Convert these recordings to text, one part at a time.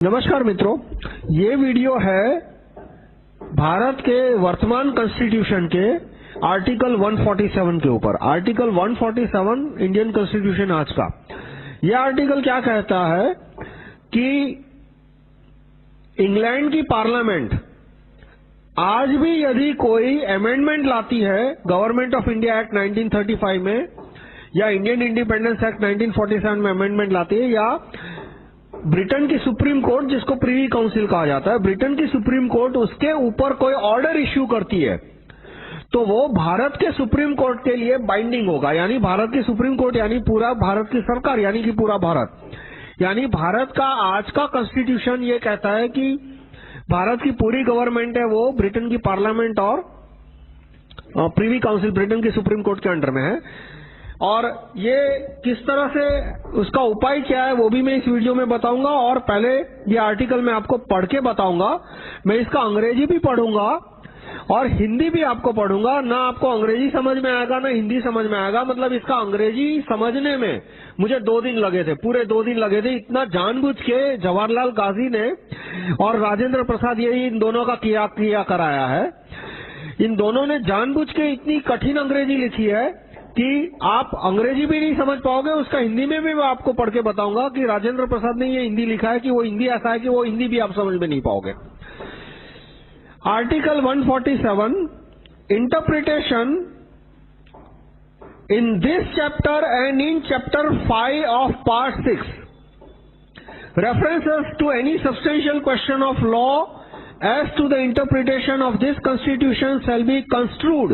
नमस्कार मित्रों, ये वीडियो है भारत के वर्तमान कॉन्स्टिट्यूशन के आर्टिकल 147 के ऊपर। आर्टिकल 147 इंडियन कॉन्स्टिट्यूशन आज का यह आर्टिकल क्या कहता है कि इंग्लैंड की पार्लियामेंट आज भी यदि कोई अमेंडमेंट लाती है गवर्नमेंट ऑफ इंडिया एक्ट 1935 में या इंडियन इंडिपेंडेंस एक्ट 1947 में अमेंडमेंट लाती है, या ब्रिटेन की सुप्रीम कोर्ट जिसको प्रीवी काउंसिल कहा जाता है, ब्रिटेन की सुप्रीम कोर्ट उसके ऊपर कोई ऑर्डर इश्यू करती है तो वो भारत के सुप्रीम कोर्ट के लिए बाइंडिंग होगा। यानी भारत की सुप्रीम कोर्ट यानी पूरा भारत की सरकार, यानी कि पूरा भारत, यानी भारत का आज का कॉन्स्टिट्यूशन ये कहता है कि भारत की पूरी गवर्नमेंट है वो ब्रिटेन की पार्लियामेंट और प्रीवी काउंसिल ब्रिटेन की सुप्रीम कोर्ट के अंडर में है। और ये किस तरह से उसका उपाय क्या है वो भी मैं इस वीडियो में बताऊंगा, और पहले ये आर्टिकल मैं आपको पढ़ के बताऊंगा। मैं इसका अंग्रेजी भी पढ़ूंगा और हिंदी भी आपको पढ़ूंगा। ना आपको अंग्रेजी समझ में आएगा ना हिंदी समझ में आएगा। मतलब इसका अंग्रेजी समझने में मुझे 2 दिन लगे थे, पूरे 2 दिन लगे थे। इतना जानबूझ के जवाहरलाल गाजी ने और राजेंद्र प्रसाद यही इन दोनों का किया कराया है। इन दोनों ने जानबूझ के इतनी कठिन अंग्रेजी लिखी है कि आप अंग्रेजी भी नहीं समझ पाओगे। उसका हिंदी में भी मैं आपको पढ़ के बताऊंगा कि राजेंद्र प्रसाद ने ये हिंदी लिखा है कि वो हिंदी ऐसा है कि वो हिंदी भी आप समझ में नहीं पाओगे। Article 147 interpretation in this chapter and in chapter 5 of part 6 references to any substantial question of law as to the interpretation of this constitution shall be construed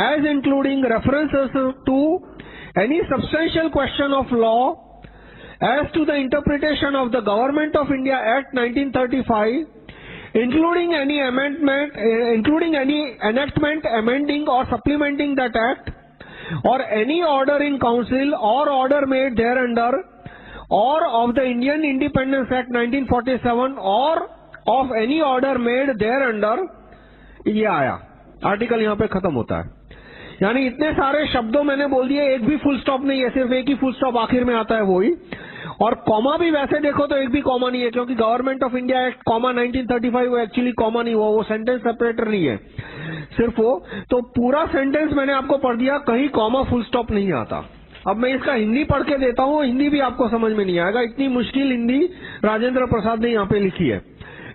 as including references to any substantial question of law as to the interpretation of the Government of India Act 1935, including any enactment amending or supplementing that act, or any order in council or order made thereunder, or of the Indian Independence Act 1947 or of any order made thereunder। ये आया article यहाँ पे खत्म होता है। यानी इतने सारे शब्दों मैंने बोल दिए, एक भी फुल स्टॉप नहीं है, सिर्फ एक ही फुल स्टॉप आखिर में आता है वही। और कॉमा भी वैसे देखो तो एक भी कॉमा नहीं है, क्योंकि government of India act comma 1935 वो एक्चुअली कॉमा नहीं हुआ, वो सेंटेंस सेपरेटर नहीं है सिर्फ वो। तो पूरा सेंटेंस मैंने आपको पढ़ दिया, कहीं कॉमा फुल स्टॉप नहीं आता। अब मैं इसका हिंदी पढ़ के देता हूँ, हिंदी भी आपको समझ में नहीं आएगा, इतनी मुश्किल हिंदी राजेंद्र प्रसाद ने यहाँ पे लिखी है।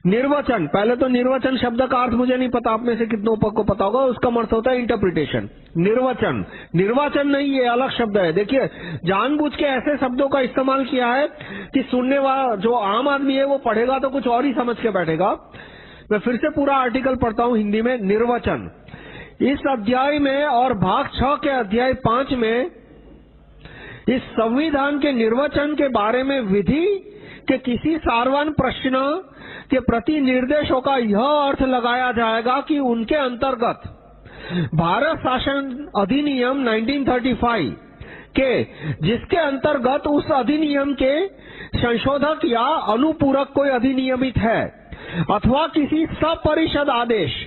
निर्वचन, पहले तो निर्वचन शब्द का अर्थ मुझे नहीं पता, आप में से कितनों को पता होगा। उसका अर्थ होता है इंटरप्रिटेशन। निर्वचन, निर्वाचन नहीं, ये अलग शब्द है। देखिए जानबूझ के ऐसे शब्दों का इस्तेमाल किया है कि सुनने वाला जो आम आदमी है वो पढ़ेगा तो कुछ और ही समझ के बैठेगा। मैं फिर से पूरा आर्टिकल पढ़ता हूँ हिंदी में। निर्वचन, इस अध्याय में और भाग 6 के अध्याय 5 में इस संविधान के निर्वचन के बारे में विधि के किसी सार्वजन प्रश्न के प्रति निर्देशों का यह अर्थ लगाया जाएगा कि उनके अंतर्गत भारत शासन अधिनियम 1935 के, जिसके अंतर्गत उस अधिनियम के संशोधक या अनुपूरक कोई अधिनियमित है, अथवा किसी सपरिषद आदेश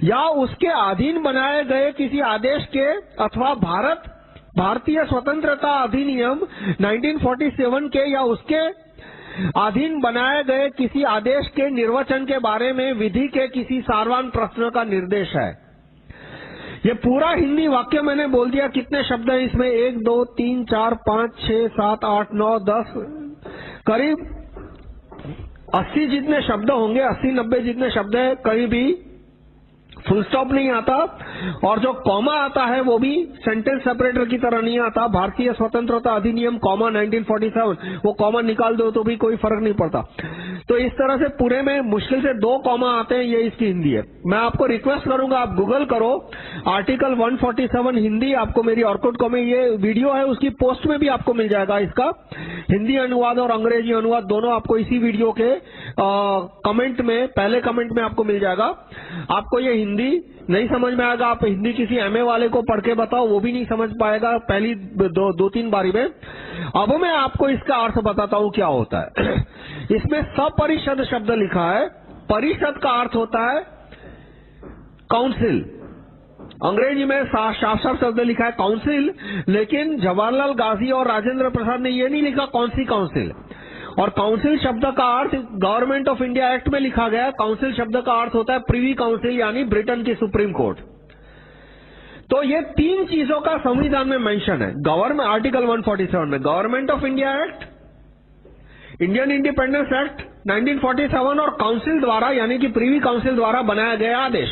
या उसके अधीन बनाए गए किसी आदेश के, अथवा भारतीय स्वतंत्रता अधिनियम 1947 के या उसके अधीन बनाए गए किसी आदेश के निर्वचन के बारे में विधि के किसी सार्वजनिक प्रश्न का निर्देश है। ये पूरा हिंदी वाक्य मैंने बोल दिया। कितने शब्द हैं इसमें? 1 2 3 4 5 6 7 8 9 10, करीब 80 जितने शब्द होंगे, 80-90 जितने शब्द है। कहीं भी फुल स्टॉप नहीं आता, और जो कॉमा आता है वो भी सेंटेंस सेपरेटर की तरह नहीं आता। भारतीय स्वतंत्रता अधिनियम कॉमा 1947, वो कॉमा निकाल दो तो भी कोई फर्क नहीं पड़ता। तो इस तरह से पूरे में मुश्किल से 2 कॉमा आते हैं, ये इसकी हिंदी है। मैं आपको रिक्वेस्ट करूंगा, आप गूगल करो आर्टिकल 147 हिंदी, आपको मेरी ऑर्कुट में ये वीडियो है, उसकी पोस्ट में भी आपको मिल जाएगा। इसका हिंदी अनुवाद और अंग्रेजी अनुवाद दोनों आपको इसी वीडियो के कमेंट में, पहले कमेंट में आपको मिल जाएगा। आपको ये हिंदी नहीं समझ में आएगा, आप हिंदी किसी एमए वाले को पढ़ के बताओ, वो भी नहीं समझ पाएगा पहली 2-3 बारी में। अब मैं आपको इसका अर्थ बताता हूं क्या होता है। इसमें सपरिषद शब्द लिखा है। परिषद का अर्थ होता है काउंसिल। अंग्रेजी में साफ शब्द लिखा है काउंसिल, लेकिन जवाहरलाल गाजी और राजेंद्र प्रसाद ने ये नहीं लिखा कौन सी काउंसिल, और काउंसिल शब्द का अर्थ गवर्नमेंट ऑफ इंडिया एक्ट में लिखा गया है। काउंसिल शब्द का अर्थ होता है प्रिवी काउंसिल, यानी ब्रिटेन की सुप्रीम कोर्ट। तो ये तीन चीजों का संविधान में मेंशन है। गवर्नमेंट आर्टिकल 147 में government of India act, Indian independence act 1947 और काउंसिल द्वारा यानी कि प्रिवी काउंसिल द्वारा बनाया गया आदेश।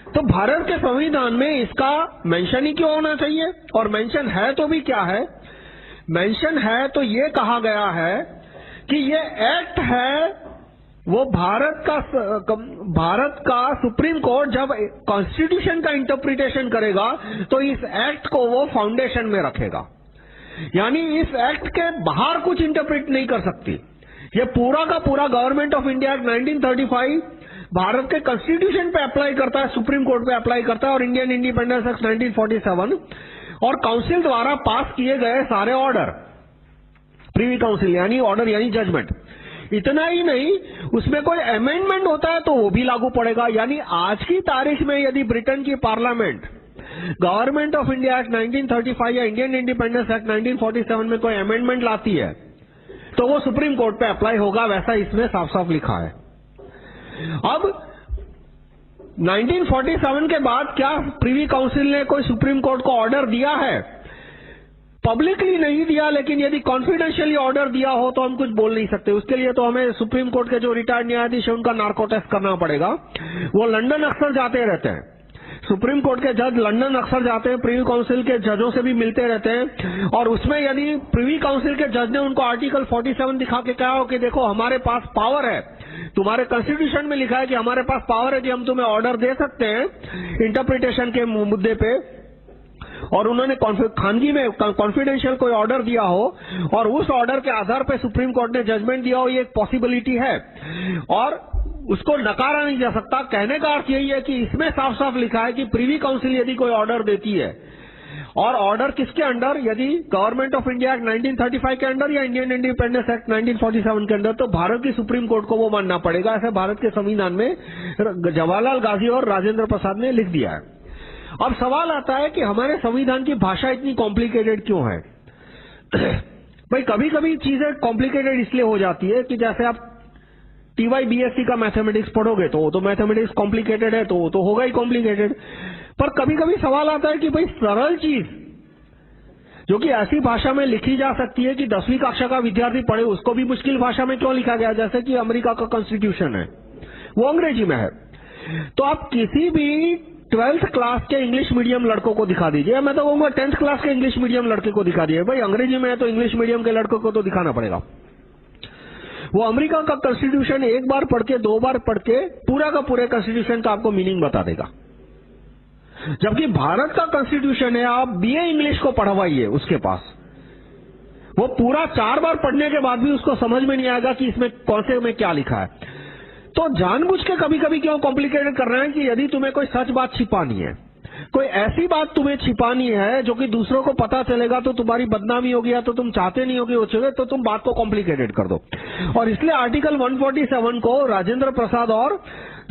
तो भारत के संविधान में इसका मेंशन ही क्यों होना चाहिए? और मेंशन है तो भी क्या है? मेंशन है तो ये कहा गया है कि ये एक्ट है, वो भारत का सुप्रीम कोर्ट जब कॉन्स्टिट्यूशन का इंटरप्रिटेशन करेगा तो इस एक्ट को वो फाउंडेशन में रखेगा, यानी इस एक्ट के बाहर कुछ इंटरप्रिट नहीं कर सकती। ये पूरा का पूरा government of India act 1935 Bharat के कॉन्स्टिट्यूशन पे अप्लाई करता है, सुप्रीम कोर्ट पे अप्लाई करता है, और इंडियन इंडिपेंडेंस एक्ट 1947 और काउंसिल द्वारा पास किए गए सारे ऑर्डर, प्रीवी काउंसिल यानी ऑर्डर यानी जजमेंट। इतना ही नहीं, उसमें कोई अमेंडमेंट होता है तो वो भी लागू पड़ेगा। यानी आज की तारीख में यदि ब्रिटेन की parliament government of India act 1935 या इंडियन इंडिपेंडेंस एक्ट 1947 में कोई अमेंडमेंट लाती है तो वो सुप्रीम कोर्ट पे अप्लाई होगा, वैसा इसमें साफ साफ लिखा है। अब 1947 के बाद क्या प्रीवी काउंसिल ने कोई सुप्रीम कोर्ट को ऑर्डर दिया है? पब्लिकली नहीं दिया, लेकिन यदि कॉन्फिडेंशियली ऑर्डर दिया हो तो हम कुछ बोल नहीं सकते। उसके लिए तो हमें सुप्रीम कोर्ट के जो रिटायर्ड न्यायाधीश है उनका नार्को टेस्ट करना पड़ेगा। वो लंदन अक्सर जाते रहते हैं, सुप्रीम कोर्ट के जज लंदन अक्सर जाते हैं, प्रीवी काउंसिल के जजों से भी मिलते रहते हैं, और उसमें यदि प्रीवी काउंसिल के जज ने उनको आर्टिकल 47 दिखा के कहा हो कि देखो हमारे पास पावर है, तुम्हारे कॉन्स्टिट्यूशन में लिखा है कि हमारे पास पावर है कि हम तुम्हें ऑर्डर दे सकते हैं इंटरप्रिटेशन के मुद्दे पे, और उन्होंने खानगी में कॉन्फिडेंशियल कोई ऑर्डर दिया हो और उस ऑर्डर के आधार पर सुप्रीम कोर्ट ने जजमेंट दिया हो, ये एक पॉसिबिलिटी है और उसको नकारा नहीं जा सकता। कहने का अर्थ यही है कि इसमें साफ साफ लिखा है कि प्रीवी काउंसिल यदि कोई ऑर्डर देती है, और ऑर्डर किसके अंडर? यदि गवर्नमेंट ऑफ इंडिया एक्ट 1935 के अंडर या इंडियन इंडिपेंडेंस एक्ट 1947 के अंडर, तो भारत की सुप्रीम कोर्ट को वो मानना पड़ेगा। ऐसे भारत के संविधान में जवाहरलाल गांधी और राजेंद्र प्रसाद ने लिख दिया है। अब सवाल आता है कि हमारे संविधान की भाषा इतनी कॉम्प्लिकेटेड क्यों है? भाई कभी कभी चीजें कॉम्प्लिकेटेड इसलिए हो जाती है कि जैसे आप TY BSc का मैथमेटिक्स पढ़ोगे तो मैथमेटिक्स कॉम्प्लिकेटेड है तो होगा ही कॉम्प्लिकेटेड। पर कभी कभी सवाल आता है कि भाई सरल चीज जो कि ऐसी भाषा में लिखी जा सकती है कि 10वीं कक्षा का विद्यार्थी पढ़े, उसको भी मुश्किल भाषा में क्यों लिखा गया? जैसे कि अमेरिका का कॉन्स्टिट्यूशन है, वो अंग्रेजी में है। तो आप किसी भी 12th क्लास के इंग्लिश मीडियम लड़कों को दिखा दीजिए, मैं तो कहूंगा 10th क्लास के इंग्लिश मीडियम लड़के को दिखा दीजिए, भाई अंग्रेजी में है तो इंग्लिश मीडियम के लड़कों को तो दिखाना पड़ेगा। वो अमेरिका का कॉन्स्टिट्यूशन एक बार पढ़ के, 2 बार पढ़ के पूरा का पूरे कॉन्स्टिट्यूशन का आपको मीनिंग बता देगा। जबकि भारत का कॉन्स्टिट्यूशन है, आप BA इंग्लिश को पढ़वाइए उसके पास, वो पूरा 4 बार पढ़ने के बाद भी उसको समझ में नहीं आएगा कि इसमें कौन से में क्या लिखा है। तो जानबूझ के कभी कभी क्यों कॉम्प्लिकेटेड कर रहे हैं कि यदि तुम्हें कोई सच बात छिपानी है, कोई ऐसी बात तुम्हें छिपानी है जो कि दूसरों को पता चलेगा तो तुम्हारी बदनामी होगी या तो तुम चाहते नहीं होगी वो, तो तुम बात को कॉम्प्लिकेटेड कर दो। और इसलिए आर्टिकल 147 को राजेंद्र प्रसाद और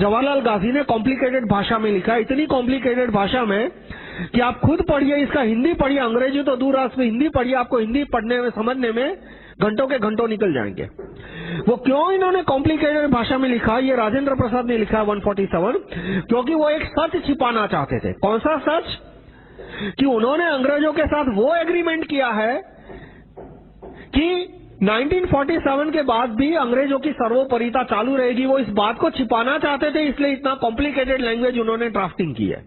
जवाहरलाल गांधी ने कॉम्प्लिकेटेड भाषा में लिखा है, इतनी कॉम्प्लिकेटेड भाषा में कि आप खुद पढ़िए, इसका हिंदी पढ़िए, अंग्रेजी तो दूर है, उसमें हिंदी पढ़िए, आपको हिंदी पढ़ने में समझने में घंटों के घंटों निकल जाएंगे। वो क्यों इन्होंने कॉम्प्लिकेटेड भाषा में लिखा? ये राजेंद्र प्रसाद ने लिखा है 147, क्योंकि वो एक सच छिपाना चाहते थे। कौन सा सच? कि उन्होंने अंग्रेजों के साथ वो एग्रीमेंट किया है कि 1947 के बाद भी अंग्रेजों की सर्वोपरिता चालू रहेगी। वो इस बात को छिपाना चाहते थे, इसलिए इतना कॉम्प्लिकेटेड लैंग्वेज उन्होंने ड्राफ्टिंग की है।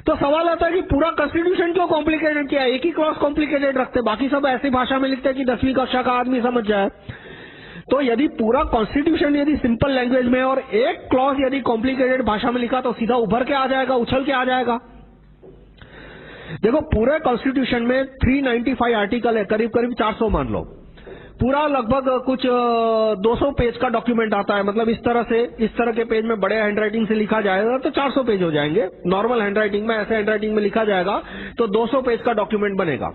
तो सवाल आता है कि पूरा कॉन्स्टिट्यूशन क्यों कॉम्प्लिकेटेड किया? एक ही क्लॉज कॉम्प्लिकेटेड रखते, बाकी सब ऐसी भाषा में लिखते हैं कि 10वीं कक्षा का आदमी समझ जाए। तो यदि पूरा कॉन्स्टिट्यूशन यदि सिंपल लैंग्वेज में और एक क्लॉज यदि कॉम्प्लिकेटेड भाषा में लिखा तो सीधा उभर के आ जाएगा, उछल के आ जाएगा। देखो पूरे कॉन्स्टिट्यूशन में 395 आर्टिकल है, करीब करीब 400 मान लो, पूरा लगभग कुछ 200 पेज का डॉक्यूमेंट आता है। मतलब इस तरह के पेज में बड़े हैंडराइटिंग से लिखा जाएगा तो 400 पेज हो जाएंगे। नॉर्मल हैंडराइटिंग में, ऐसे हैंडराइटिंग में लिखा जाएगा तो 200 पेज का डॉक्यूमेंट बनेगा।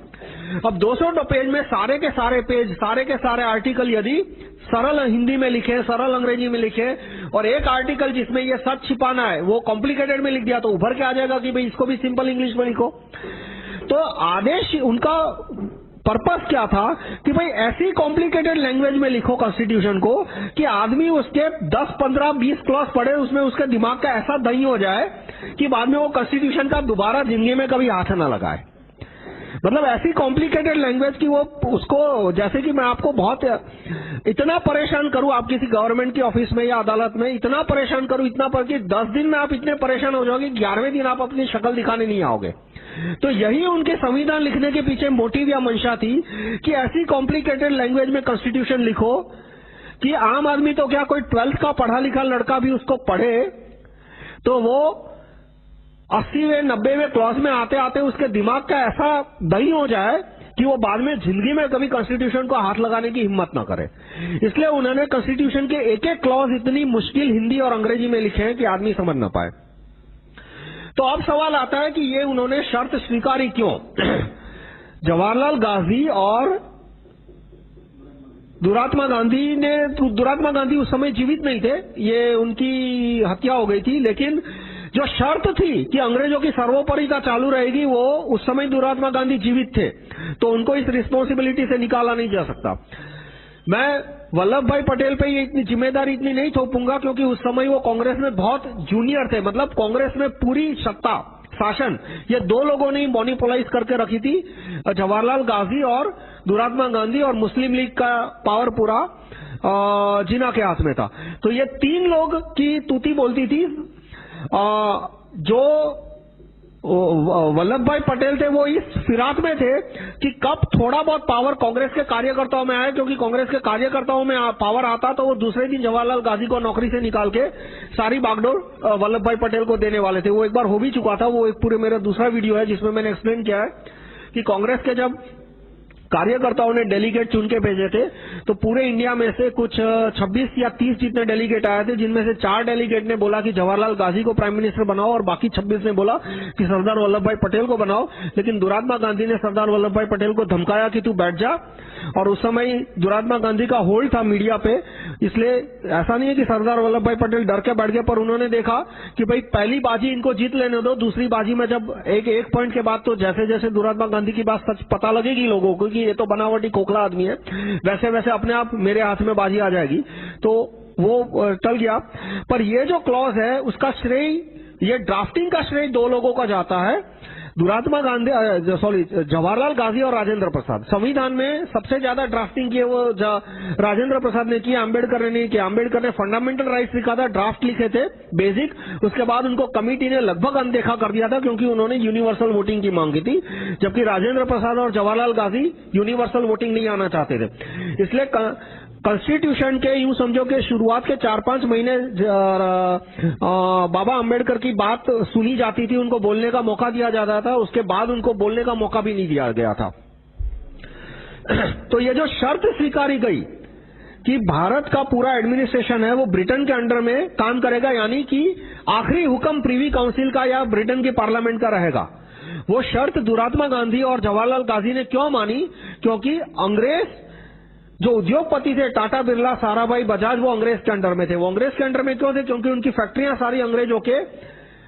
अब 200 पेज में सारे के सारे पेज, सारे के सारे आर्टिकल यदि सरल हिंदी में लिखे, सरल अंग्रेजी में लिखे, और एक आर्टिकल जिसमें ये सच छिपाना है वो कॉम्प्लिकेटेड में लिख दिया तो उभर के आ जाएगा कि भाई इसको भी सिंपल इंग्लिश में लिखो। तो आदेश उनका पर्पस क्या था कि भाई ऐसी कॉम्प्लिकेटेड लैंग्वेज में लिखो कॉन्स्टिट्यूशन को कि आदमी उसके 10, 15, 20 क्लॉज पढ़े, उसमें उसके दिमाग का ऐसा दही हो जाए कि बाद में वो कॉन्स्टिट्यूशन का दोबारा जिंदगी में कभी हाथ न लगाए। मतलब ऐसी कॉम्प्लिकेटेड लैंग्वेज की वो उसको, जैसे कि मैं आपको बहुत इतना परेशान करूं, आप किसी गवर्नमेंट की ऑफिस में या अदालत में इतना परेशान करूं, इतना पर कि 10 दिन में आप इतने परेशान हो जाओगे, 11वें दिन आप अपनी शक्ल दिखाने नहीं आओगे। तो यही उनके संविधान लिखने के पीछे मोटिव या मंशा थी कि ऐसी कॉम्प्लिकेटेड लैंग्वेज में कॉन्स्टिट्यूशन लिखो कि आम आदमी तो क्या, कोई 12th का पढ़ा लिखा लड़का भी उसको पढ़े तो वो 80वें 90वें क्लॉज में आते आते उसके दिमाग का ऐसा दही हो जाए कि वो बाद में जिंदगी में कभी कॉन्स्टिट्यूशन को हाथ लगाने की हिम्मत ना करे। इसलिए उन्होंने कॉन्स्टिट्यूशन के एक एक क्लॉज इतनी मुश्किल हिंदी और अंग्रेजी में लिखे हैं कि आदमी समझ ना पाए। तो अब सवाल आता है कि ये उन्होंने शर्त स्वीकारी क्यों? जवाहरलाल गांधी और दुरात्मा गांधी उस समय जीवित नहीं थे, ये उनकी हत्या हो गई थी, लेकिन जो शर्त थी कि अंग्रेजों की सर्वोपरिता चालू रहेगी, वो उस समय दुरात्मा गांधी जीवित थे, तो उनको इस रिस्पॉन्सिबिलिटी से निकाला नहीं जा सकता। मैं वल्लभ भाई पटेल पे ये इतनी जिम्मेदारी इतनी नहीं थोपूंगा क्योंकि उस समय वो कांग्रेस में बहुत जूनियर थे, मतलब कांग्रेस में पूरी सत्ता शासन ये दो लोगों ने मोनोपोलाइज करके रखी थी, जवाहरलाल गांधी और दुरात्मा गांधी, और मुस्लिम लीग का पावर पूरा जिन्ना के हाथ में था। तो ये तीन लोग की तूती बोलती थी। जो वल्लभ भाई पटेल थे वो इस फिराक में थे कि कब थोड़ा बहुत पावर कांग्रेस के कार्यकर्ताओं में आए, क्योंकि कांग्रेस के कार्यकर्ताओं में पावर आता तो वो दूसरे दिन जवाहरलाल गांधी को नौकरी से निकाल के सारी बागडोर वल्लभ भाई पटेल को देने वाले थे। वो एक बार हो भी चुका था, वो एक पूरे मेरा दूसरा वीडियो है जिसमें मैंने एक्सप्लेन किया है कि कांग्रेस के जब कार्यकर्ताओं ने डेलीगेट चुन के भेजे थे तो पूरे इंडिया में से कुछ 26 या 30 जितने डेलीगेट आए थे, जिनमें से 4 डेलीगेट ने बोला कि जवाहरलाल गांधी को प्राइम मिनिस्टर बनाओ और बाकी 26 ने बोला कि सरदार वल्लभ भाई पटेल को बनाओ। लेकिन दुरात्मा गांधी ने सरदार वल्लभ भाई पटेल को धमकाया कि तू बैठ जा, और उस समय दुरात्मा गांधी का होल्ड था मीडिया पे, इसलिए ऐसा नहीं है कि सरदार वल्लभ भाई पटेल डर के बैठ गए, पर उन्होंने देखा कि भाई पहली बाजी इनको जीत लेने दो, दूसरी बाजी में जब एक पॉइंट के बाद तो जैसे जैसे दुरात्मा गांधी की बात सच पता लगेगी लोगों को कि ये तो बनावटी खोखला आदमी है, वैसे वैसे अपने आप मेरे हाथ में बाजी आ जाएगी, तो वो टल गया। पर ये जो क्लॉज है उसका श्रेय, ये ड्राफ्टिंग का श्रेय दो लोगों का जाता है, जवाहरलाल गांधी और राजेंद्र प्रसाद। संविधान में सबसे ज्यादा ड्राफ्टिंग की वो राजेंद्र प्रसाद ने की, अम्बेडकर ने नहीं किया। अम्बेडकर ने फंडामेंटल राइट्स लिखा था, ड्राफ्ट लिखे थे बेसिक, उसके बाद उनको कमिटी ने लगभग अनदेखा कर दिया था क्योंकि उन्होंने यूनिवर्सल वोटिंग की मांग की थी, जबकि राजेंद्र प्रसाद और जवाहरलाल गांधी यूनिवर्सल वोटिंग नहीं आना चाहते थे। इसलिए कॉन्स्टिट्यूशन के यूं समझो कि शुरुआत के 4-5 महीने बाबा अम्बेडकर की बात सुनी जाती थी, उनको बोलने का मौका दिया जाता था, उसके बाद उनको बोलने का मौका भी नहीं दिया गया था। तो ये जो शर्त स्वीकारी गई कि भारत का पूरा एडमिनिस्ट्रेशन है वो ब्रिटेन के अंडर में काम करेगा, यानी कि आखिरी हुक्म प्रीवी काउंसिल का या ब्रिटेन के पार्लियामेंट का रहेगा, वो शर्त दुरात्मा गांधी और जवाहरलाल गांधी ने क्यों मानी? क्योंकि अंग्रेज जो उद्योगपति थे, टाटा बिरला, साराभाई, बजाज, वो अंग्रेज के अंडर में थे। वो अंग्रेज के अंडर में क्यों थे? क्योंकि उनकी फैक्ट्रियां सारी अंग्रेजों के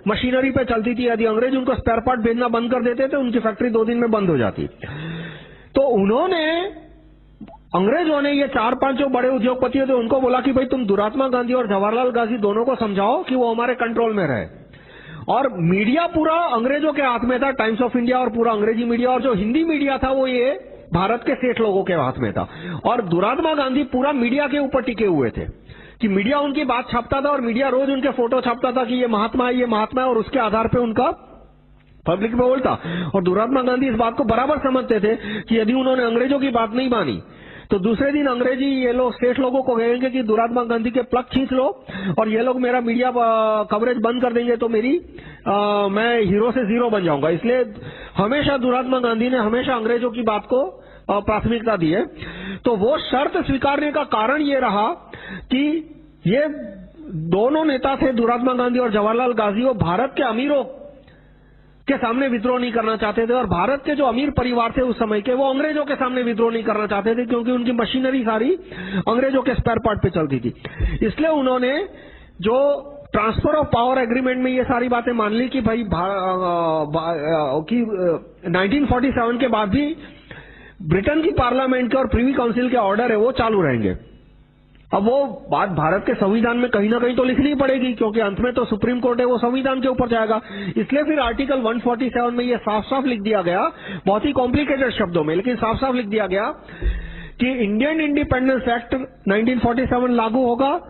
मशीनरी पे चलती थी। यदि अंग्रेज उनको स्पेयर पार्ट भेजना बंद कर देते तो उनकी फैक्ट्री 2 दिन में बंद हो जाती। तो अंग्रेजों ने ये 4-5 जो बड़े उद्योगपति थे उनको बोला कि भाई तुम दुरात्मा गांधी और जवाहरलाल गांधी दोनों को समझाओ कि वो हमारे कंट्रोल में रहे। और मीडिया पूरा अंग्रेजों के हाथ में था, टाइम्स ऑफ इंडिया और पूरा अंग्रेजी मीडिया, और जो हिंदी मीडिया था वो ये भारत के सेठ लोगों के हाथ में था। और दुरात्मा गांधी पूरा मीडिया के ऊपर टिके हुए थे कि मीडिया उनकी बात छापता था और मीडिया रोज उनके फोटो छापता था कि ये महात्मा है, ये महात्मा है, और उसके आधार पे उनका पब्लिक में बोलता। और दुरात्मा गांधी इस बात को बराबर समझते थे कि यदि उन्होंने अंग्रेजों की बात नहीं मानी तो दूसरे दिन अंग्रेजी ये लोग सेठ लोगों को कहेंगे कि दुरात्मा गांधी के प्लग खींच लो और ये लोग मेरा मीडिया कवरेज बंद कर देंगे, तो मैं हीरो से जीरो बन जाऊंगा। इसलिए हमेशा दुरात्मा गांधी ने हमेशा अंग्रेजों की बात को प्राथमिकता दी है। तो वो शर्त स्वीकारने का कारण ये रहा कि ये दोनों नेता थे, दुरात्मा गांधी और जवाहरलाल गांधी, वो भारत के अमीरों के सामने विद्रोह नहीं करना चाहते थे, और भारत के जो अमीर परिवार थे उस समय के, वो अंग्रेजों के सामने विद्रोह नहीं करना चाहते थे क्योंकि उनकी मशीनरी सारी अंग्रेजों के स्पेयर पार्ट पे चलती थी। इसलिए उन्होंने जो ट्रांसफर ऑफ पावर एग्रीमेंट में ये सारी बातें मान ली कि भाई 1947 के बाद भी ब्रिटेन की पार्लियामेंट के और प्रिवी काउंसिल के ऑर्डर है वो चालू रहेंगे। अब वो बात भारत के संविधान में कहीं ना कहीं तो लिखनी पड़ेगी, क्योंकि अंत में तो सुप्रीम कोर्ट है, वो संविधान के ऊपर जाएगा। इसलिए फिर आर्टिकल 147 में ये साफ साफ लिख दिया गया, बहुत ही कॉम्प्लिकेटेड शब्दों में, लेकिन साफ साफ लिख दिया गया कि इंडियन इंडिपेंडेंस एक्ट 1947 लागू होगा,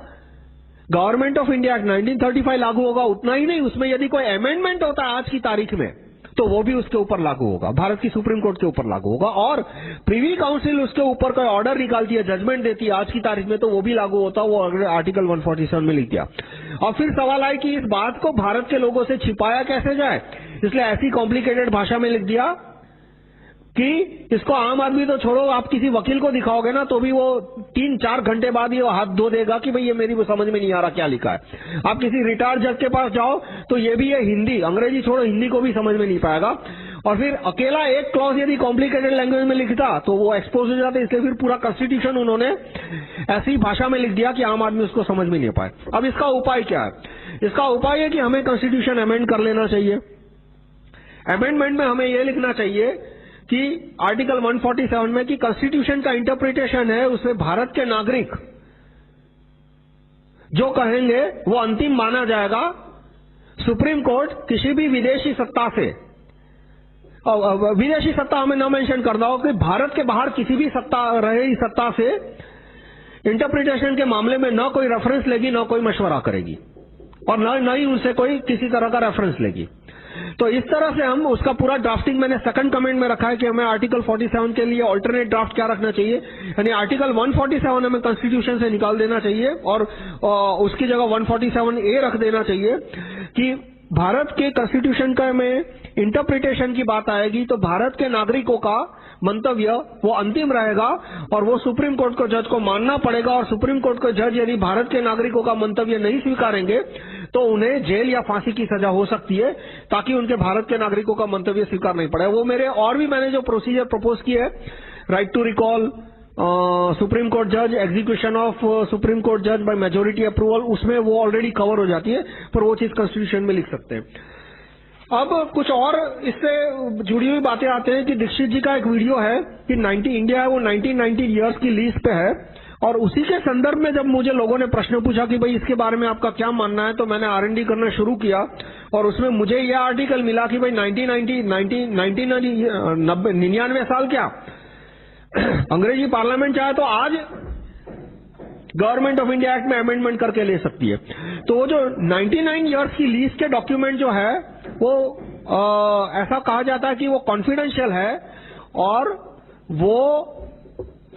गवर्नमेंट ऑफ इंडिया एक्ट 1935 लागू होगा। उतना ही नहीं, उसमें यदि कोई अमेंडमेंट होता है आज की तारीख में तो वो भी उसके ऊपर लागू होगा, भारत की सुप्रीम कोर्ट के ऊपर लागू होगा। और प्रिवी काउंसिल उसके ऊपर कोई ऑर्डर निकालती है, जजमेंट देती है आज की तारीख में, तो वो भी लागू होता है। वो आर्टिकल 147 में लिख दिया। और फिर सवाल आया कि इस बात को भारत के लोगों से छिपाया कैसे जाए, इसलिए ऐसी कॉम्प्लिकेटेड भाषा में लिख दिया कि इसको आम आदमी तो छोड़ो, आप किसी वकील को दिखाओगे ना तो भी वो 3-4 घंटे बाद ये हाथ धो देगा कि भाई ये मेरी समझ में नहीं आ रहा क्या लिखा है। आप किसी रिटायर्ड जज के पास जाओ तो ये भी, ये हिंदी, अंग्रेजी छोड़ो, हिंदी को भी समझ में नहीं पाएगा। और फिर अकेला एक क्लॉज यदि कॉम्प्लिकेटेड लैंग्वेज में लिखता तो वो एक्सपोज हो जाता। इसलिए फिर पूरा कॉन्स्टिट्यूशन उन्होंने ऐसी भाषा में लिख दिया कि आम आदमी उसको समझ में नहीं पाए। अब इसका उपाय क्या है? इसका उपाय है कि हमें कॉन्स्टिट्यूशन अमेंड कर लेना चाहिए। अमेंडमेंट में हमें यह लिखना चाहिए कि आर्टिकल 147 में कि कॉन्स्टिट्यूशन का इंटरप्रिटेशन है, उसमें भारत के नागरिक जो कहेंगे वो अंतिम माना जाएगा। सुप्रीम कोर्ट किसी भी विदेशी सत्ता से, विदेशी सत्ता हमें न मेंशन कर दो कि भारत के बाहर किसी भी सत्ता रहे सत्ता से इंटरप्रिटेशन के मामले में न कोई रेफरेंस लेगी, न कोई मशवरा करेगी, और न ही उनसे कोई किसी तरह का रेफरेंस लेगी। तो इस तरह से हम उसका पूरा ड्राफ्टिंग, मैंने सेकंड कमेंट में रखा है कि हमें आर्टिकल 47 के लिए अल्टरनेट ड्राफ्ट क्या रखना चाहिए, यानी आर्टिकल 147 हमें कॉन्स्टिट्यूशन से निकाल देना चाहिए और उसकी जगह 147A रख देना चाहिए कि भारत के कॉन्स्टिट्यूशन का में इंटरप्रिटेशन की बात आएगी तो भारत के नागरिकों का मंतव्य वो अंतिम रहेगा और वो सुप्रीम कोर्ट को जज को मानना पड़ेगा। और सुप्रीम कोर्ट को जज यदि भारत के नागरिकों का मंतव्य नहीं स्वीकारेंगे तो उन्हें जेल या फांसी की सजा हो सकती है, ताकि उनके भारत के नागरिकों का मंतव्य स्वीकार नहीं पड़े। वो मेरे और भी मैंने जो प्रोसीजर प्रपोज की है, right to recall supreme court जज, एग्जीक्यूशन ऑफ सुप्रीम कोर्ट जज बाय मेजोरिटी अप्रूवल, उसमें वो ऑलरेडी कवर हो जाती है, पर वो चीज कॉन्स्टिट्यूशन में लिख सकते हैं। अब कुछ और इससे जुड़ी हुई बातें आते हैं कि दीक्षित जी का एक वीडियो है कि इंडिया है वो 1990 ईयर्स की लीज पे है, और उसी के संदर्भ में जब मुझे लोगों ने प्रश्न पूछा कि भाई इसके बारे में आपका क्या मानना है, तो मैंने R&D करना शुरू किया और उसमें मुझे यह आर्टिकल मिला कि भाई 1999 साल क्या अंग्रेजी पार्लियामेंट चाहे तो आज गवर्नमेंट ऑफ इंडिया एक्ट में अमेंडमेंट करके ले सकती है। तो वो जो 99 ईयर्स की लीज के डॉक्यूमेंट जो है वो ऐसा कहा जाता है कि वो कॉन्फिडेंशियल है और वो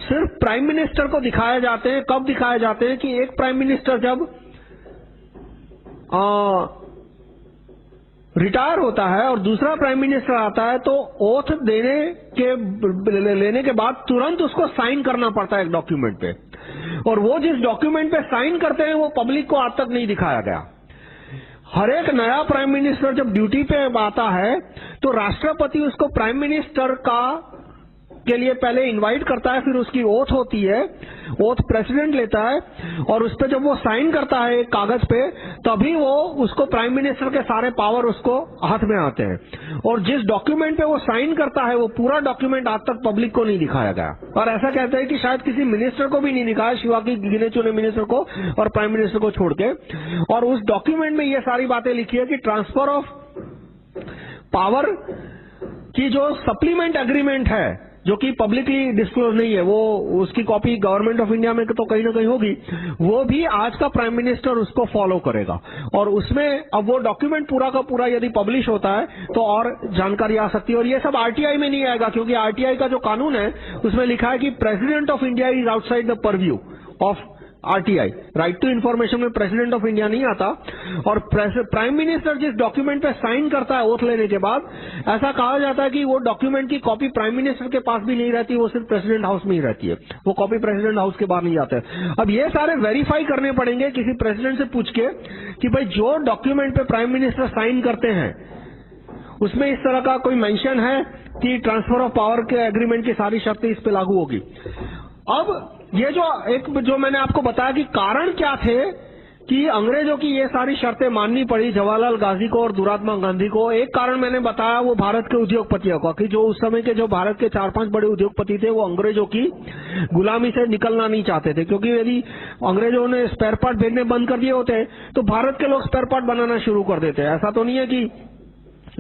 सिर्फ प्राइम मिनिस्टर को दिखाए जाते हैं। कब दिखाए जाते हैं कि एक प्राइम मिनिस्टर जब रिटायर होता है और दूसरा प्राइम मिनिस्टर आता है तो ओथ लेने के बाद तुरंत उसको साइन करना पड़ता है एक डॉक्यूमेंट पे, और वो जिस डॉक्यूमेंट पे साइन करते हैं वो पब्लिक को आज तक नहीं दिखाया गया। हर एक नया प्राइम मिनिस्टर जब ड्यूटी पे आता है तो राष्ट्रपति उसको प्राइम मिनिस्टर के लिए पहले इनवाइट करता है, फिर उसकी ओथ होती है, ओथ प्रेसिडेंट लेता है और उस पर जब वो साइन करता है एक कागज पे तभी वो उसको प्राइम मिनिस्टर के सारे पावर उसको हाथ में आते हैं। और जिस डॉक्यूमेंट पे वो साइन करता है वो पूरा डॉक्यूमेंट आज तक पब्लिक को नहीं दिखाया गया, और ऐसा कहते हैं कि शायद किसी मिनिस्टर को भी नहीं दिखाया, शिवा की गिने चुने मिनिस्टर को और प्राइम मिनिस्टर को छोड़ के। और उस डॉक्यूमेंट में ये सारी बातें लिखी है कि ट्रांसफर ऑफ पावर की जो सप्लीमेंट एग्रीमेंट है जो कि पब्लिकली डिस्क्लोज नहीं है, वो उसकी कॉपी गवर्नमेंट ऑफ इंडिया में तो कहीं ना कहीं होगी, वो भी आज का प्राइम मिनिस्टर उसको फॉलो करेगा। और उसमें अब वो डॉक्यूमेंट पूरा का पूरा यदि पब्लिश होता है तो और जानकारी आ सकती है। और ये सब आरटीआई में नहीं आएगा, क्योंकि आरटीआई का जो कानून है उसमें लिखा है कि president of India is outside the purview of RTI. Right to information में प्रेसिडेंट ऑफ इंडिया नहीं आता। और प्राइम मिनिस्टर जिस डॉक्यूमेंट पे साइन करता है ओथ लेने के बाद, ऐसा कहा जाता है कि वो डॉक्यूमेंट की कॉपी प्राइम मिनिस्टर के पास भी नहीं रहती, वो सिर्फ प्रेसिडेंट हाउस में ही रहती है, वो कॉपी प्रेसिडेंट हाउस के बाहर नहीं जाते। अब ये सारे वेरीफाई करने पड़ेंगे किसी प्रेसिडेंट से पूछ के कि भाई जो डॉक्यूमेंट पे प्राइम मिनिस्टर साइन करते हैं उसमें इस तरह का कोई मेंशन है कि ट्रांसफर ऑफ पावर के एग्रीमेंट की सारी शर्तें इस पे लागू होगी। अब ये जो मैंने आपको बताया कि कारण क्या थे कि अंग्रेजों की ये सारी शर्तें माननी पड़ी जवाहरलाल गांधी को और दुरात्मा गांधी को। एक कारण मैंने बताया वो भारत के उद्योगपतियों का, कि जो उस समय के जो भारत के 4-5 बड़े उद्योगपति थे वो अंग्रेजों की गुलामी से निकलना नहीं चाहते थे, क्योंकि यदि अंग्रेजों ने स्पेयर पार्ट भेजने बंद कर दिए होते तो भारत के लोग स्पेयर पार्ट बनाना शुरू कर देते। ऐसा तो नहीं है कि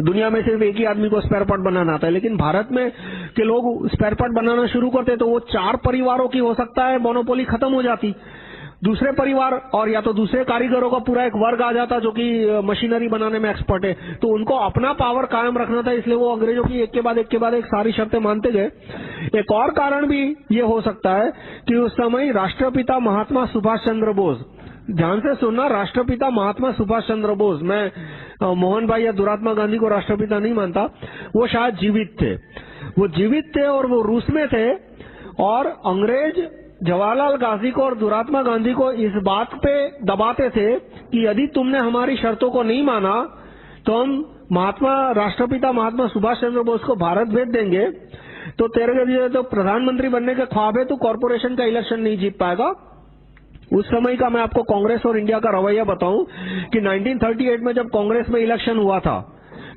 दुनिया में सिर्फ एक ही आदमी को स्पेयर पार्ट बनाना आता है, लेकिन भारत में के लोग स्पेयर पार्ट बनाना शुरू करते तो वो 4 परिवारों की हो सकता है मोनोपोली खत्म हो जाती। दूसरे परिवार और या तो दूसरे कारीगरों का पूरा एक वर्ग आ जाता जो कि मशीनरी बनाने में एक्सपर्ट है, तो उनको अपना पावर कायम रखना था, इसलिए वो अंग्रेजों की एक के बाद एक सारी शर्तें मानते गए। एक और कारण भी ये हो सकता है कि उस समय राष्ट्रपिता महात्मा सुभाष चंद्र बोस, ध्यान से सुनना, राष्ट्रपिता महात्मा सुभाष चंद्र बोस, मैं मोहन भाई या दुरात्मा गांधी को राष्ट्रपिता नहीं मानता, वो शायद जीवित थे। वो जीवित थे और वो रूस में थे, और अंग्रेज जवाहरलाल गांधी को और दुरात्मा गांधी को इस बात पे दबाते थे कि यदि तुमने हमारी शर्तों को नहीं माना तो हम राष्ट्रपिता महात्मा सुभाष चंद्र बोस को भारत भेज देंगे, तो तेरे लिए तो प्रधानमंत्री बनने के ख्वाब है, तो कॉर्पोरेशन का इलेक्शन नहीं जीत पाएगा। उस समय का मैं आपको कांग्रेस और इंडिया का रवैया बताऊं कि 1938 में जब कांग्रेस में इलेक्शन हुआ था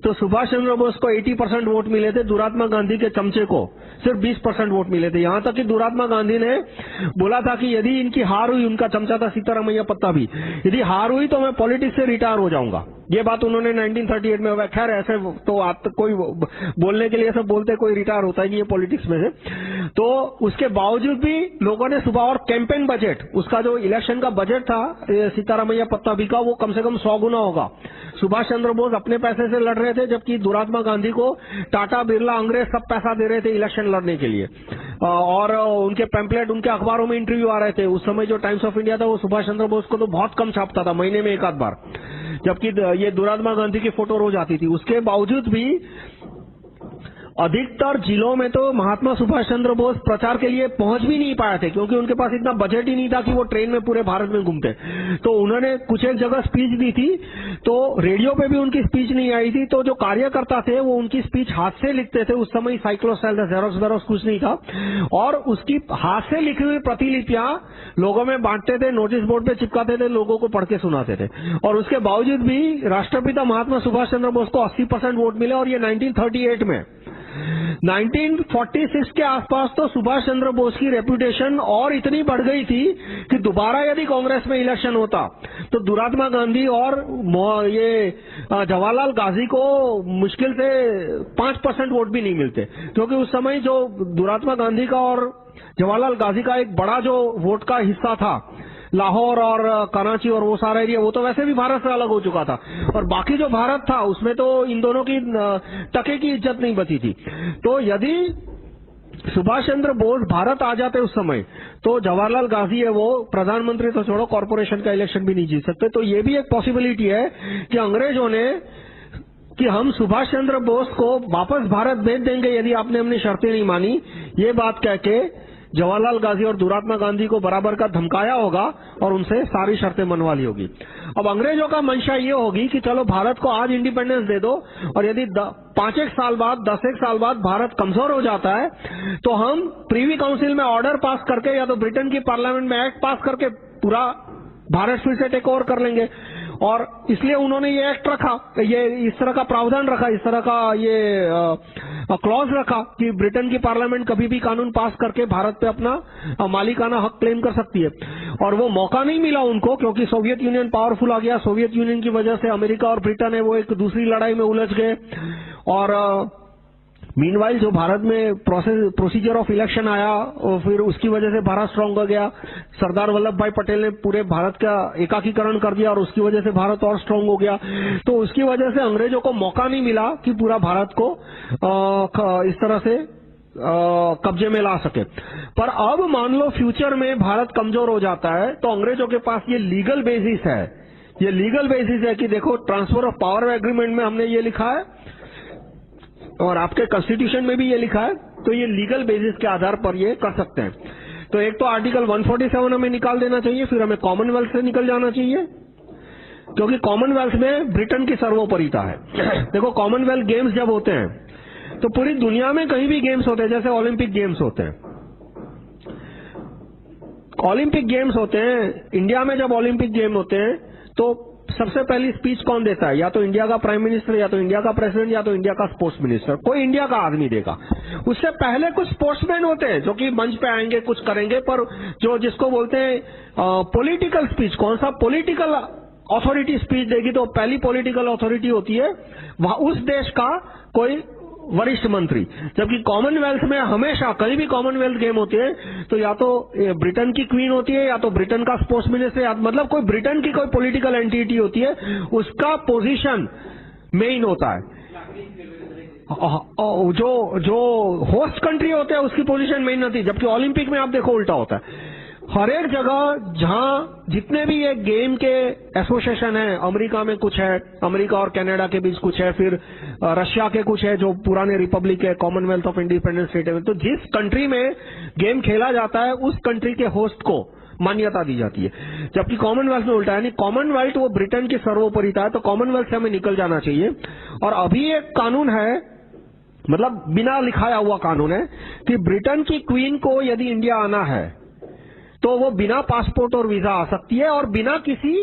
तो सुभाष चंद्र बोस को 80% वोट मिले थे, दुरात्मा गांधी के चमचे को सिर्फ 20% वोट मिले थे। यहां तक कि दुरात्मा गांधी ने बोला था कि यदि इनकी हार हुई, उनका चमचा था सीतारामैया पत्ता भी, यदि हार हुई तो मैं पॉलिटिक्स से रिटायर हो जाऊंगा। ये बात उन्होंने 1938 में, खैर ऐसे तो कोई बोलने के लिए सब बोलते, कोई रिटायर होता ही नहीं है पॉलिटिक्स में से। तो उसके बावजूद भी लोगों ने सुबह, और कैंपेन बजट, उसका जो इलेक्शन का बजट था सीतारामैया पत्ता भी का, वो कम से कम 100 गुना होगा। सुभाष चंद्र बोस अपने पैसे से लड़ रहे थे, जबकि दुरात्मा गांधी को टाटा, बिरला, अंग्रेज सब पैसा दे रहे थे इलेक्शन लड़ने के लिए, और उनके पैम्पलेट, उनके अखबारों में इंटरव्यू आ रहे थे। उस समय जो टाइम्स ऑफ इंडिया था वो सुभाष चंद्र बोस को तो बहुत कम छापता था, महीने में एक आध बार, जबकि ये दुरात्मा गांधी की फोटो रोज आती थी। उसके बावजूद भी अधिकतर जिलों में तो महात्मा सुभाष चंद्र बोस प्रचार के लिए पहुंच भी नहीं पाए थे, क्योंकि उनके पास इतना बजट ही नहीं था कि वो ट्रेन में पूरे भारत में घूमते। तो उन्होंने कुछ एक जगह स्पीच दी थी, तो रेडियो पे भी उनकी स्पीच नहीं आई थी, तो जो कार्यकर्ता थे वो उनकी स्पीच हाथ से लिखते थे। उस समय साइक्लोस्टाइल था, जेरोक्स कुछ नहीं था, और उसकी हाथ से लिखी हुई प्रतिलिपियां लोगों में बांटते थे, नोटिस बोर्ड पे चिपकाते थे, लोगों को पढ़ के सुनाते थे। और उसके बावजूद भी राष्ट्रपिता महात्मा सुभाष चंद्र बोस को 80% वोट मिले, और ये 1938 में। 1946 के आसपास तो सुभाष चंद्र बोस की रेपुटेशन और इतनी बढ़ गई थी कि दोबारा यदि कांग्रेस में इलेक्शन होता तो दुरात्मा गांधी और ये जवाहरलाल गांधी को मुश्किल से 5% वोट भी नहीं मिलते, क्योंकि उस समय जो दुरात्मा गांधी का और जवाहरलाल गांधी का एक बड़ा जो वोट का हिस्सा था, लाहौर और कराची और वो सारा एरिया, वो तो वैसे भी भारत से अलग हो चुका था, और बाकी जो भारत था उसमें तो इन दोनों की टके की इज्जत नहीं बची थी। तो यदि सुभाष चंद्र बोस भारत आ जाते उस समय, तो जवाहरलाल गांधी है वो प्रधानमंत्री तो छोड़ो, कॉर्पोरेशन का इलेक्शन भी नहीं जीत सकते। तो ये भी एक पॉसिबिलिटी है कि अंग्रेजों ने, कि हम सुभाष चंद्र बोस को वापस भारत भेज देंगे यदि आपने अपनी शर्तें नहीं मानी, ये बात कह के जवाहरलाल गांधी और दुरात्मा गांधी को बराबर का धमकाया होगा और उनसे सारी शर्तें मनवा ली होगी। अब अंग्रेजों का मंशा ये होगी कि चलो भारत को आज इंडिपेंडेंस दे दो, और यदि 5 साल बाद, 10 साल बाद भारत कमजोर हो जाता है तो हम प्रीवी काउंसिल में ऑर्डर पास करके या तो ब्रिटेन की पार्लियामेंट में एक्ट पास करके पूरा भारत फिर से टेक ओवर कर लेंगे। और इसलिए उन्होंने ये एक्ट रखा, ये इस तरह का प्रावधान रखा, इस तरह का ये क्लॉज रखा कि ब्रिटेन की पार्लियामेंट कभी भी कानून पास करके भारत पे अपना मालिकाना हक क्लेम कर सकती है। और वो मौका नहीं मिला उनको, क्योंकि सोवियत यूनियन पावरफुल आ गया। सोवियत यूनियन की वजह से अमेरिका और ब्रिटेन है वो एक दूसरी लड़ाई में उलझ गए। और मीनवाइल जो भारत में प्रोसीजर ऑफ इलेक्शन आया और फिर उसकी वजह से भारत स्ट्रांग हो गया। सरदार वल्लभ भाई पटेल ने पूरे भारत का एकाकीकरण कर दिया और उसकी वजह से भारत और स्ट्रांग हो गया। तो उसकी वजह से अंग्रेजों को मौका नहीं मिला कि पूरा भारत को इस तरह से कब्जे में ला सके। पर अब मान लो फ्यूचर में भारत कमजोर हो जाता है तो अंग्रेजों के पास ये लीगल बेसिस है, ये लीगल बेसिस है कि देखो ट्रांसफर ऑफ पावर एग्रीमेंट में हमने ये लिखा है और आपके कॉन्स्टिट्यूशन में भी ये लिखा है, तो ये लीगल बेसिस के आधार पर ये कर सकते हैं। तो एक तो आर्टिकल 147 हमें निकाल देना चाहिए, फिर हमें कॉमनवेल्थ से निकल जाना चाहिए, क्योंकि कॉमनवेल्थ में ब्रिटेन की सर्वोपरिता है। देखो कॉमनवेल्थ गेम्स जब होते हैं तो पूरी दुनिया में कहीं भी गेम्स होते हैं, जैसे ओलंपिक गेम्स होते हैं, ओलंपिक गेम्स होते हैं, इंडिया में जब ओलंपिक गेम होते हैं तो सबसे पहली स्पीच कौन देता है? या तो इंडिया का प्राइम मिनिस्टर, या तो इंडिया का प्रेसिडेंट, या तो इंडिया का स्पोर्ट्स मिनिस्टर, कोई इंडिया का आदमी देगा। उससे पहले कुछ स्पोर्ट्समैन होते हैं जो कि मंच पे आएंगे, कुछ करेंगे, पर जो जिसको बोलते हैं पॉलिटिकल स्पीच, कौन सा पॉलिटिकल अथॉरिटी स्पीच देगी, तो पहली पॉलिटिकल अथॉरिटी होती है वह उस देश का कोई वरिष्ठ मंत्री। जबकि कॉमनवेल्थ में हमेशा कहीं भी कॉमनवेल्थ गेम होती है तो या तो ब्रिटेन की क्वीन होती है, या तो ब्रिटेन का स्पोर्ट्स मिनिस्टर, मतलब कोई ब्रिटेन की कोई पॉलिटिकल एंटिटी होती है, उसका पोजीशन मेन होता है। जो होस्ट कंट्री होते हैं उसकी पोजीशन मेन नहीं, जबकि ओलंपिक में आप देखो उल्टा होता है। हर एक जगह जहां जितने भी ये गेम के एसोसिएशन है, अमेरिका में कुछ है, अमेरिका और कनाडा के बीच कुछ है, फिर रशिया के कुछ है जो पुराने रिपब्लिक है, कॉमनवेल्थ ऑफ इंडिपेंडेंट स्टेट है, तो जिस कंट्री में गेम खेला जाता है उस कंट्री के होस्ट को मान्यता दी जाती है। जबकि कॉमनवेल्थ में उल्टा है, यानी कॉमनवेल्थ वो ब्रिटेन की सर्वोपरिता है, तो कॉमनवेल्थ से हमें निकल जाना चाहिए। और अभी एक कानून है, मतलब बिना लिखाया हुआ कानून है कि ब्रिटेन की क्वीन को यदि इंडिया आना है तो वो बिना पासपोर्ट और वीजा आ सकती है और बिना किसी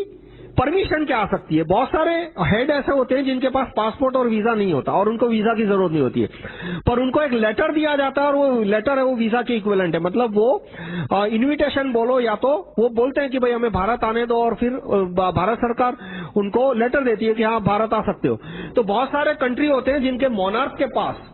परमिशन के आ सकती है। बहुत सारे हेड ऐसे होते हैं जिनके पास पासपोर्ट और वीजा नहीं होता और उनको वीजा की जरूरत नहीं होती है, पर उनको एक लेटर दिया जाता है और वो लेटर है वो वीजा के इक्विवेलेंट है। मतलब वो इन्विटेशन बोलो, या तो वो बोलते हैं कि भाई हमें भारत आने दो, और फिर भारत सरकार उनको लेटर देती है कि हाँ भारत आ सकते हो। तो बहुत सारे कंट्री होते हैं जिनके मोनार्क के पास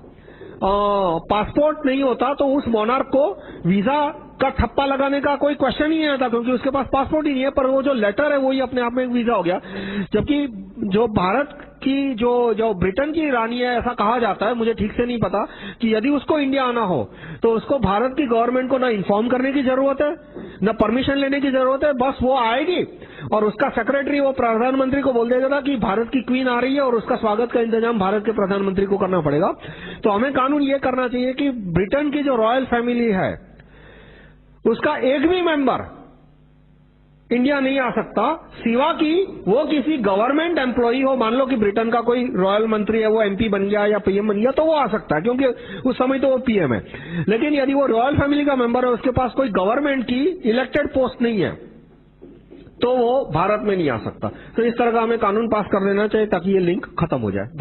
पासपोर्ट नहीं होता, तो उस मोनार्क को वीजा का ठप्पा लगाने का कोई क्वेश्चन ही नहीं आता, क्योंकि उसके पास पासपोर्ट ही नहीं है, पर वो जो लेटर है वही अपने आप में एक वीजा हो गया। जबकि जो भारत की जो ब्रिटेन की रानी है, ऐसा कहा जाता है, मुझे ठीक से नहीं पता, कि यदि उसको इंडिया आना हो तो उसको भारत की गवर्नमेंट को ना इन्फॉर्म करने की जरूरत है, न परमिशन लेने की जरूरत है, बस वो आएगी और उसका सेक्रेटरी वो प्रधानमंत्री को बोल देगा कि भारत की क्वीन आ रही है और उसका स्वागत का इंतजाम भारत के प्रधानमंत्री को करना पड़ेगा। तो हमें कानून ये करना चाहिए कि ब्रिटेन की जो रॉयल फैमिली है उसका एक भी मेंबर इंडिया नहीं आ सकता, सिवा कि वो किसी गवर्नमेंट एम्प्लॉई हो। मान लो कि ब्रिटेन का कोई रॉयल मंत्री है, वो एमपी बन गया या पीएम बन गया, तो वो आ सकता है, क्योंकि उस समय तो वो पीएम है। लेकिन यदि वो रॉयल फैमिली का मेंबर है, उसके पास कोई गवर्नमेंट की इलेक्टेड पोस्ट नहीं है, तो वो भारत में नहीं आ सकता। तो इस तरह का हमें कानून पास कर देना चाहिए ताकि ये लिंक खत्म हो जाए।